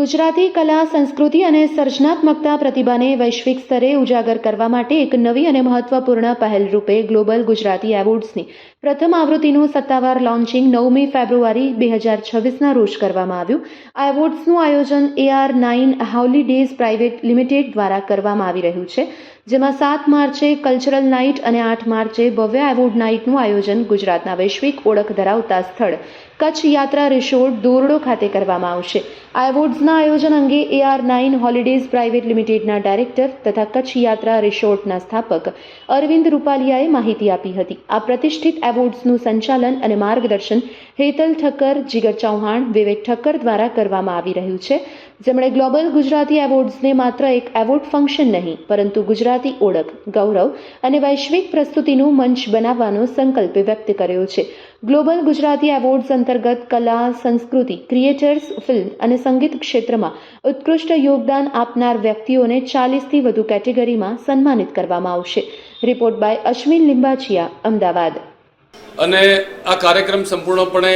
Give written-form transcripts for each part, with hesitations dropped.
ગુજરાતી કલા, સંસ્કૃતિ અને સર્જનાત્મકતા પ્રતિભાને વૈશ્વિક સ્તરે ઉજાગર કરવા માટે એક નવી અને મહત્વપૂર્ણ પહેલ રૂપે ગ્લોબલ ગુજરાતી એવોર્ડ્સની પ્રથમ આવૃત્તિનું સત્તાવાર લોન્ચિંગ 9મી ફેબ્રુઆરી 2026ના રોજ કરવામાં આવ્યું. આ એવોર્ડ્સનું આયોજન AR9 હોલિડેઝ પ્રાઇવેટ લિમિટેડ દ્વારા કરવામાં આવી રહ્યું છે, જેમાં 7 માર્ચે કલ્ચરલ નાઇટ અને 8 માર્ચે ભવ્ય એવોર્ડ નાઇટનું આયોજન ગુજરાતના વૈશ્વિક ઓળખ ધરાવતા સ્થળ કચ્છ યાત્રા રિસોર્ટ દોરડો ખાતે કરવામાં આવશે. આ એવોર્ડ્સના આયોજન અંગે AR9 હોલિડેઝ પ્રાઇવેટ લિમિટેડના ડાયરેક્ટર તથા કચ્છ યાત્રા રિસોર્ટના સ્થાપક અરવિંદ રૂપાલિયાએ માહિતી આપી હતી. આ પ્રતિષ્ઠિત એવોર્ડ્સનું સંચાલન અને માર્ગદર્શન હેતલ ઠક્કર, જીગર ચૌહાણ, વિવેક ઠક્કર દ્વારા કરવામાં આવી રહ્યું છે, જેમણે ગ્લોબલ ગુજરાતી એવોર્ડ્સને માત્ર એક એવોર્ડ ફંક્શન નહીં, પરંતુ ગુજરાતી ઓળખ, ગૌરવ અને વૈશ્વિક પ્રસ્તુતિનું મંચ બનાવવાનો સંકલ્પ વ્યક્ત કર્યો છે. ગ્લોબલ ગુજરાતી એવોર્ડ્સ અંતર્ગત કલા, સંસ્કૃતિ, ક્રિએટર્સ, ફિલ્મ અને સંગીત ક્ષેત્રમાં ઉત્કૃષ્ટ યોગદાન આપનાર વ્યક્તિઓને 40થી વધુ કેટેગરીમાં સન્માનિત કરવામાં આવશે. Report by Ashwin Limbachiya, Ahmedabad. અને આ કાર્યક્રમ સંપૂર્ણપણે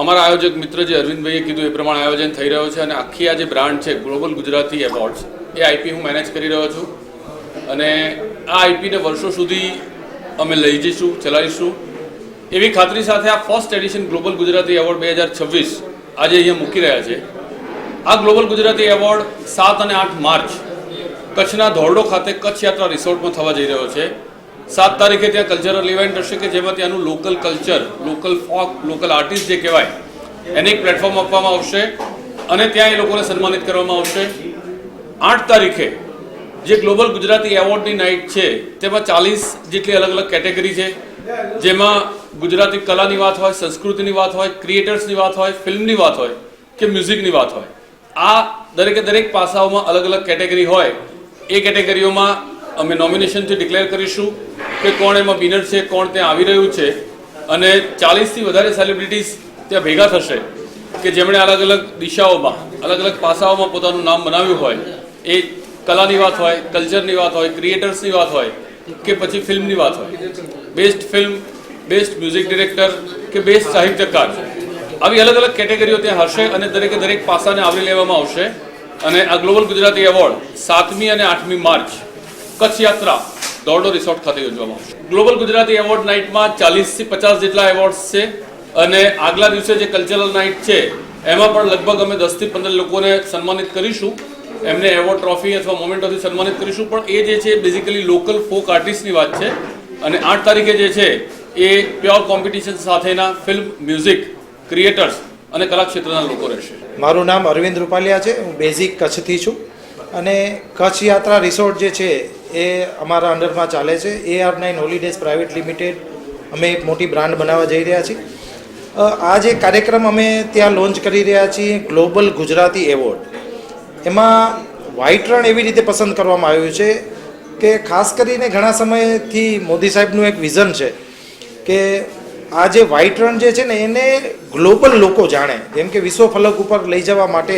અમારા આયોજક મિત્ર જે અરવિંદભાઈએ કીધું એ પ્રમાણે આયોજન થઈ રહ્યો છે. અને આખી આ જે બ્રાન્ડ છે ગ્લોબલ ગુજરાતી એવોર્ડ્સ, એ આઈપી હું મેનેજ કરી રહ્યો છું. અને આ આઈપીને વર્ષો સુધી અમે લઈ જઈશું, ચલાવીશું એવી ખાતરી સાથે આ first addition global Gujarati award 2026 આજે અહીંયા મૂકી રહ્યા છે. આ ગ્લોબલ ગુજરાતી એવોર્ડ 7 અને 8 માર્ચ કચ્છના ધોરડો ખાતે કચ્છ યાત્રા રિસોર્ટમાં થવા જઈ રહ્યો છે. 7 તારીખે ત્યાં કલ્ચરલ ઇવેન્ટ હશે કે જેમાં ત્યાંનું local culture, local folk, local artist જે કહેવાય એને એક પ્લેટફોર્મ આપવામાં આવશે અને ત્યાં એ લોકોને સન્માનિત કરવામાં આવશે. 8 તારીખે જે ગ્લોબલ ગુજરાતી એવોર્ડની નાઇટ છે તેમાં 40 જેટલી અલગ અલગ કેટેગરી છે, જેમાં ગુજરાતી કલાની વાત હોય, સંસ્કૃતિની વાત હોય, ક્રિએટર્સની વાત હોય, ફિલ્મની વાત હોય કે મ્યુઝિકની વાત હોય, આ દરેકે દરેક પાસાઓમાં અલગ અલગ કેટેગરી હોય. એ કેટેગરીઓમાં અમે નોમિનેશનથી ડિક્લેર કરીશું કે કોણ એમાં વિનર છે, કોણ ત્યાં આવી રહ્યું છે. અને 40થી વધારે સેલિબ્રિટીઝ ત્યાં ભેગા થશે કે જેમણે અલગ અલગ દિશાઓમાં, અલગ અલગ પાસાઓમાં પોતાનું નામ બનાવ્યું હોય. એ કલાની વાત હોય, કલ્ચરની વાત હોય, ક્રિએટર્સની વાત હોય કે પછી ફિલ્મની વાત હોય, best film, best music director કે બેસ્ટ સાહિત્યકાર, આવી અલગ અલગ કેટેગરીઓ ત્યાં હશે અને દરેકે દરેક પાસાને આવરી લેવામાં આવશે. અને આ ગ્લોબલ ગુજરાતી એવોર્ડ 7મી અને 8મી માર્ચ કચ્છ યાત્રા દોરડો રિસોર્ટ ખાતે યોજવામાં આવશે. ગ્લોબલ ગુજરાતી એવોર્ડ નાઇટમાં 40થી 50 જેટલા એવોર્ડ્સ છે અને આગલા દિવસે જે કલ્ચરલ નાઇટ છે એમાં પણ લગભગ અમે 10થી 15 લોકોને સન્માનિત કરીશું. એમને એવોર્ડ, ટ્રોફી અથવા મોમેન્ટોથી સન્માનિત કરીશું. પણ એ જે છે બેઝિકલી લોકલ ફોક આર્ટિસ્ટની વાત છે. અને 8 તારીખે જે છે એ પ્યોર કોમ્પિટિશન સાથેના ફિલ્મ, મ્યુઝિક, ક્રિએટર્સ અને કલા ક્ષેત્રના લોકો રહેશે. મારું નામ અરવિંદ રૂપાલિયા છે. હું બેઝિક કચ્છથી છું અને કચ્છ યાત્રા રિસોર્ટ જે છે એ અમારા અંડરમાં ચાલે છે. AR9 હોલિડેઝ પ્રાઇવેટ લિમિટેડ અમે એક મોટી બ્રાન્ડ બનાવવા જઈ રહ્યા છીએ. આ જે કાર્યક્રમ અમે ત્યાં લોન્ચ કરી રહ્યા છીએ ગ્લોબલ ગુજરાતી એવોર્ડ, એમાં વ્હાઇટ રણ એવી રીતે પસંદ કરવામાં આવ્યું છે કે ખાસ કરીને ઘણા સમયથી મોદી સાહેબનું એક વિઝન છે કે આ જે વ્હાઇટ રણ જે છે ને એને ગ્લોબલ લોકો જાણે. જેમ કે વિશ્વ ફલક ઉપર લઈ જવા માટે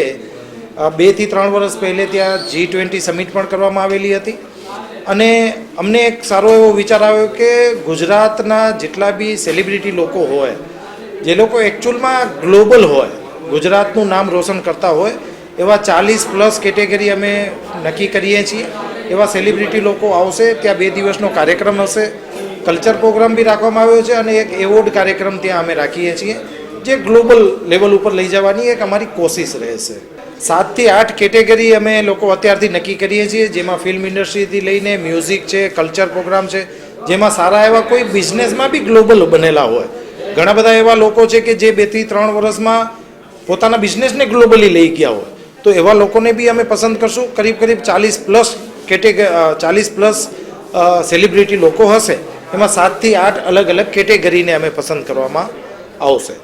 2 થી 3 વર્ષ પહેલે ત્યાં G20 સમિટ પણ કરવામાં આવેલી હતી. અને અમને એક સારો એવો વિચાર આવ્યો કે ગુજરાતના જેટલા બી સેલિબ્રિટી લોકો હોય, જે લોકો એકચ્યુઅલમાં ગ્લોબલ હોય, ગુજરાતનું નામ રોશન કરતા હોય, એવા 40+ કેટેગરી અમે નક્કી કરીએ છીએ. એવા સેલિબ્રિટી લોકો આવશે. ત્યાં 2 દિવસનો કાર્યક્રમ હશે, કલ્ચર પ્રોગ્રામ બી રાખવામાં આવ્યો છે અને એક એવોર્ડ કાર્યક્રમ ત્યાં અમે રાખીએ છીએ, જે ગ્લોબલ લેવલ ઉપર લઈ જવાની એક અમારી કોશિશ રહેશે. 7 થી 8 કેટેગરી અમે લોકો અત્યારથી નક્કી કરીએ છીએ, જેમાં ફિલ્મ ઇન્ડસ્ટ્રીથી લઈને મ્યુઝિક છે, કલ્ચર પ્રોગ્રામ છે, જેમાં સારા એવા કોઈ બિઝનેસમાં બી ગ્લોબલ બનેલા હોય. ઘણા બધા એવા લોકો છે કે જે 2 થી 3 વર્ષમાં પોતાના બિઝનેસને ગ્લોબલી લઈ ગયા હોય, તો એવા લોકોને બી અમે પસંદ કરશું. કરીબ 40+ સેલિબ્રિટી લોકો હશે, એમાં 7 થી 8 અલગ અલગ કેટેગરીને અમે પસંદ કરવામાં આવશે.